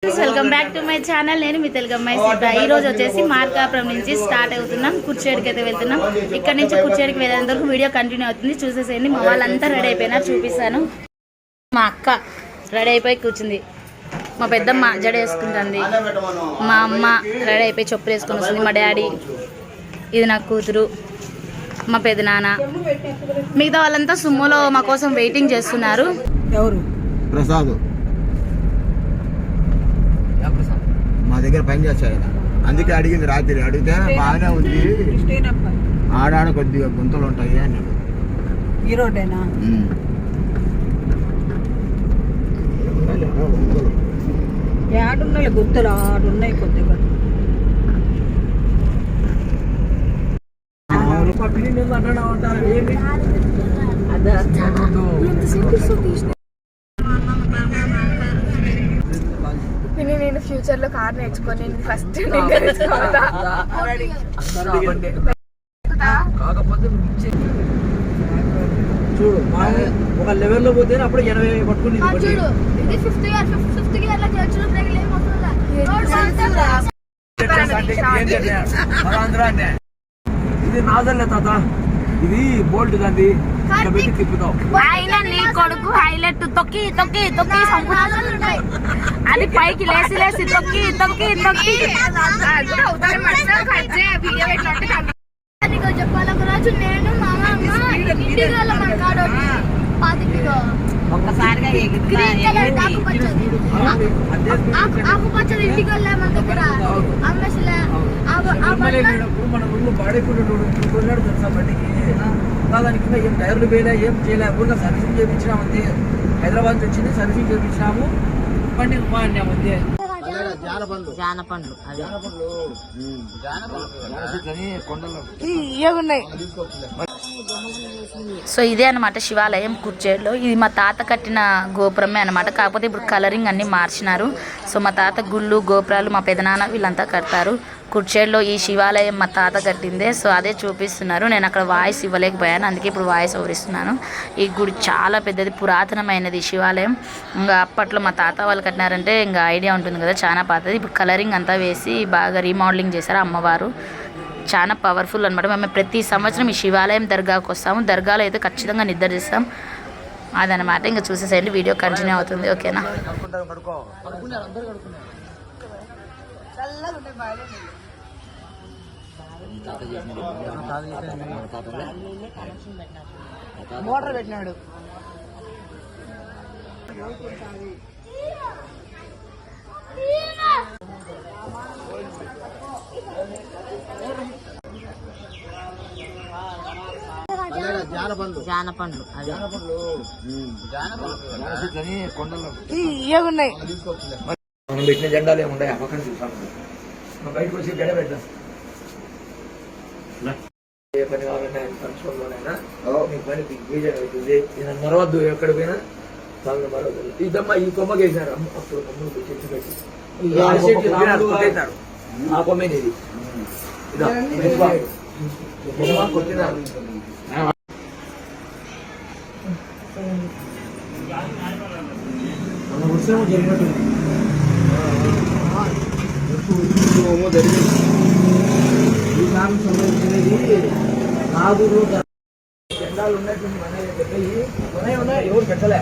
Welcome back to my channel. నేను మీ తెలుగు అమ్మాయి సీత. ఈ రోజు వచ్చేసి మార్కాపురం నుంచి స్టార్ట్ అవుతున్నాం. కుర్చేడికి అయితే వెళ్తున్నాం. ఇక్కడ నుంచి కుర్చేడికి వెళ్ళేంత వరకు వీడియో కంటిన్యూ అవుతుంది, చూసేసేయండి. మా వాళ్ళంతా రెడీ అయిపోయినారు, చూపిస్తాను. మా అక్క రెడీ అయిపోయి కూర్చుంది, మా పెద్దమ్మ జడ వేసుకుంటుంది, మా అమ్మ రెడీ అయిపోయి చెప్పులు వేసుకొని వస్తుంది, మా డాడీ, ఇది నా కూతురు, మా పెదనాన్న, మిగతా వాళ్ళంతా సుమ్మోలో మా కోసం వెయిటింగ్ చేస్తున్నారు. ఎవరు? ప్రసాద్ మా దగ్గర పని చేస్తాడు, అందుకే అడిగింది. రాత్రి అడిగితే బాగానే ఉంది, ఆడాడ కొద్దిగా గుంతలు ఉంటాయి అన్నాడు. ఈ రోడ్డేనా? ఏడున్నాయి గుర్తులు, ఆడున్నాయి కొద్దిగా. నేను ఫ్యూచర్ లో కార్ నేర్చుకొని ఫస్ట్ చూడు ఒక లెవెల్ లో పోతే అప్పుడు 80 పట్టుకుని ఇది నాదల్లే తాత, ఇది బోల్ట్ దాన్ని పెట్టి తిప్పుతావు. కొడుకు హైలైట్ తొక్కి తొక్కి తొక్కి అది పైకి లేసి లేసి తొక్కి తొక్కి తొక్కి చెప్పాలకు రాజు నేను మామ ఆకుపచ్చది ఇంటికి వెళ్ళాము దగ్గర అమ్మేసలే మన ఊళ్ళో బాడీకున్నాడు తెలుసా బండికి. దానికి ఏం టైర్లు వేయలే, ఏం చేయలే, ఊళ్ళో సర్వీసింగ్ చేయించినాము అంతే. హైదరాబాద్ నుంచి వచ్చింది, సర్వీసింగ్ చేయించినాము, బండికి బాగున్నాము అంతే. సో ఇదే అనమాట శివాలయం కుర్చేడులో. ఇది మా తాత కట్టిన గోపురమే అనమాట, కాకపోతే ఇప్పుడు కలరింగ్ అన్ని మార్చినారు. సో మా తాత గుళ్ళు గోపురాలు మా పెదనాన్న వీళ్ళంతా కడతారు. కుర్చేడులో ఈ శివాలయం మా తాత కట్టిందే, సో అదే చూపిస్తున్నారు. నేను అక్కడ వాయిస్ ఇవ్వలేకపోయాను, అందుకే ఇప్పుడు వాయిస్ ఓవర్ ఇస్తున్నాను. ఈ గుడి చాలా పెద్దది, పురాతనమైనది శివాలయం. ఇంకా అప్పట్లో మా తాత వాళ్ళు కట్టినారంటే ఇంకా ఐడియా ఉంటుంది కదా, చాలా పాతది. ఇప్పుడు కలరింగ్ అంతా వేసి బాగా రీమోడలింగ్ చేశారు. అమ్మవారు చాలా పవర్ఫుల్ అనమాట. మేము ప్రతి సంవత్సరం ఈ శివాలయం దర్గాకు వస్తాము. దర్గాలో అయితే ఖచ్చితంగా నిద్ర చేస్తాం అదనమాట. ఇంకా చూసేసేయండి, వీడియో కంటిన్యూ అవుతుంది. ఓకేనా? మోటార్ పెట్టినాడు. జానపండ్లు ఇయ్యగున్నాయి. మనం పెట్టిన జెండాలు ఏముంటాయి పక్కన చూసాం. బయటకు వచ్చి గడ పెట్టాం. ఏ పని కావాలన్నా సంవత్సరంలోనైనా మీ పని విజయం అవుతుంది. నేను మరవద్దు, ఎక్కడ పోయినా చాలా మరవద్దు. ఇదమ్మా ఈ కొమ్మకి వేసినారు అప్పుడు కొమ్మలు చెట్టు పెట్టి కొట్టేశారు. ఆ కొమ్మేది ఇది కొమ్మ కొట్టినారు. మన ఉత్సవం జరిగినట్టుంది. ఇస్లాం సంబంధించినది నాదురు జెండాలు ఉన్నట్టుంది. మన ఉన్నాయి, ఎవరు పెట్టలే,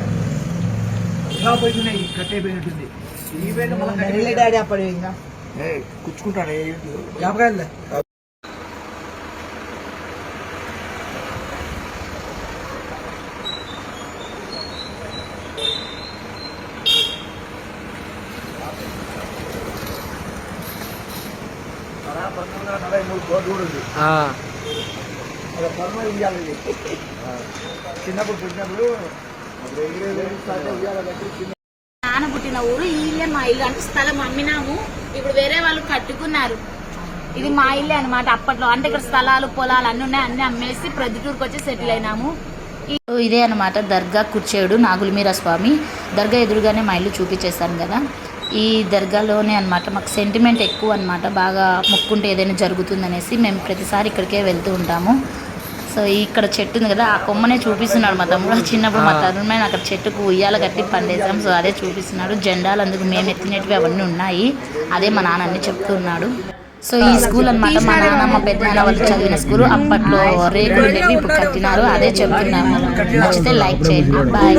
ఇంకా పోయినాయి, కట్టయిపోయినట్టుంది. ఈవెంట్ మన డాడీ అప్పుడు ఇంకా కూర్చుకుంటాడు జ్ఞాపకాలే. చిన్నప్పుడు పుట్టినప్పుడు నాన్న పుట్టిన ఊరు ఈ ఇల్లే మా ఇల్లు. అంటే స్థలం అమ్మినాము, ఇప్పుడు వేరే వాళ్ళు కట్టుకున్నారు. ఇది మా ఇల్లే అనమాట అప్పట్లో. అంటే ఇక్కడ స్థలాలు పొలాలు అన్ని ఉన్నాయి, అన్ని అమ్మేసి ప్రొద్దుటూరుకు వచ్చి సెటిల్ అయినాము. ఇదే అనమాట దర్గా కుర్చేడు నాగులమీర స్వామి. దర్గా ఎదురుగానే మా ఇల్లు చూపించేశాను కదా. ఈ దర్గాలోనే అనమాట మాకు సెంటిమెంట్ ఎక్కువ అనమాట. బాగా మొక్కుంటే ఏదైనా జరుగుతుందనేసి మేము ప్రతిసారి ఇక్కడికే వెళ్తూ ఉంటాము. సో సో ఇక్కడ చెట్టు ఉంది కదా, ఆ కొమ్మనే చూపిస్తున్నాడు మా తమ్ముడు. చిన్నప్పుడు మా తరుణమైన అక్కడ చెట్టుకు ఉయ్యాల కట్టి పండేసాం. సో అదే చూపిస్తున్నాడు. జెండాలు అందుకు మేము ఎత్తినవి అవన్నీ ఉన్నాయి. అదే మా నాన్న అన్ని చెప్తున్నాడు. సో ఈ స్కూల్ అనమాట మా నాన్న మా పెద్దనాన్న వాళ్ళు చదివిన స్కూల్. అప్పట్లో రేకులు ఉండేవి, ఇప్పుడు కట్టినారు. అదే చెప్తున్నాము. నచ్చితే లైక్ చేయండి. బాయ్.